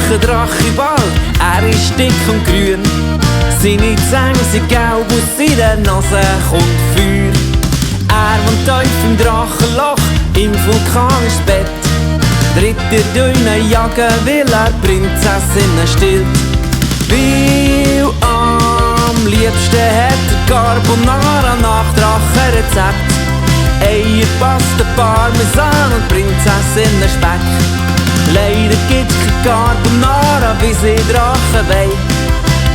Drachendrache bald, er ist dick und grün. Seine Zähne sind gelb, aus seiner Nase kommt Feuer. Er wohnt tief im Drachenloch, im vulkanischen Bett. Tritt er durch Jagen, weil er Prinzessinnen stillt. Weil am liebsten hat er Carbonara nach Drachenrezept. Eier, Pasta, Parmesan und Prinzessinnen-Speck. Leider gibt's kein Carbonara, wie sie Drachen wollen.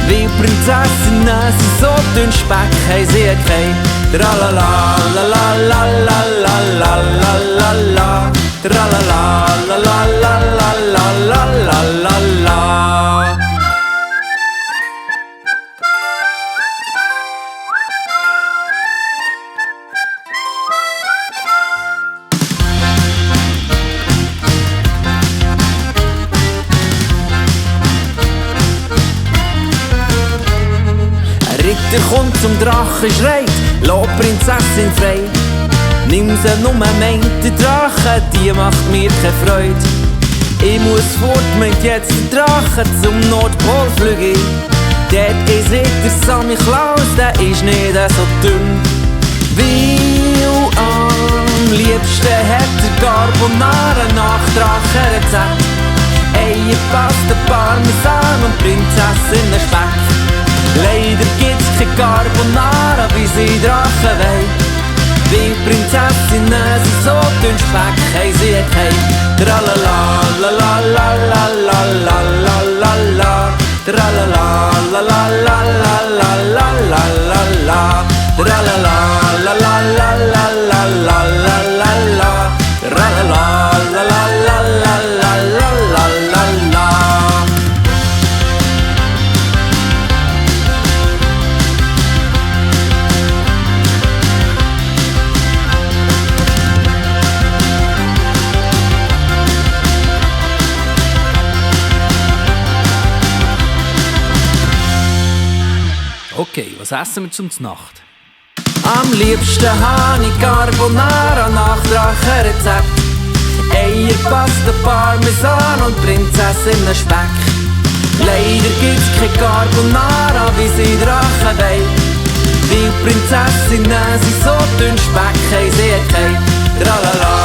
Weil Prinzessinnen sind so dünn Speck, haben sie kein Tralala, la la la la la la la la la. Tralala, la la la la la la la la. Ritter kommt zum Drachen, schreit, lass Prinzessin frei. Nimm sie nur, meint der Drache, die macht mir keine Freude. Ich muss fort, meint jetzt der Drache, zum Nordpol flüge ich. Dort ist der Sammy Klaus, der ist nicht so dünn. Weil am liebsten hat der Carbonara nach Drachenrezept. Eier, Pasta, Parmesan und Prinzessinnen-Speck. Leider gibt's kein Carbonara, wie sie Drachen wollen. Weil Prinzessinnen sind so dünn Speck, haben sie kein Tralala, la la la la la la la la la. Tralala, la la la la la la la la la. Tralala, la la la la la la la la la. Tralala, la la la la la la la la la. Okay, was essen wir zum Nacht? Am liebsten habe ich Carbonara nach Drachenrezept. Eier, Pasta, Parmesan und Prinzessinnen-Speck. Leider gibt's kein Carbonara, wie sie Drachen wollen. Weil Prinzessinnen sind so dünn Speck, haben sie kein Tralala.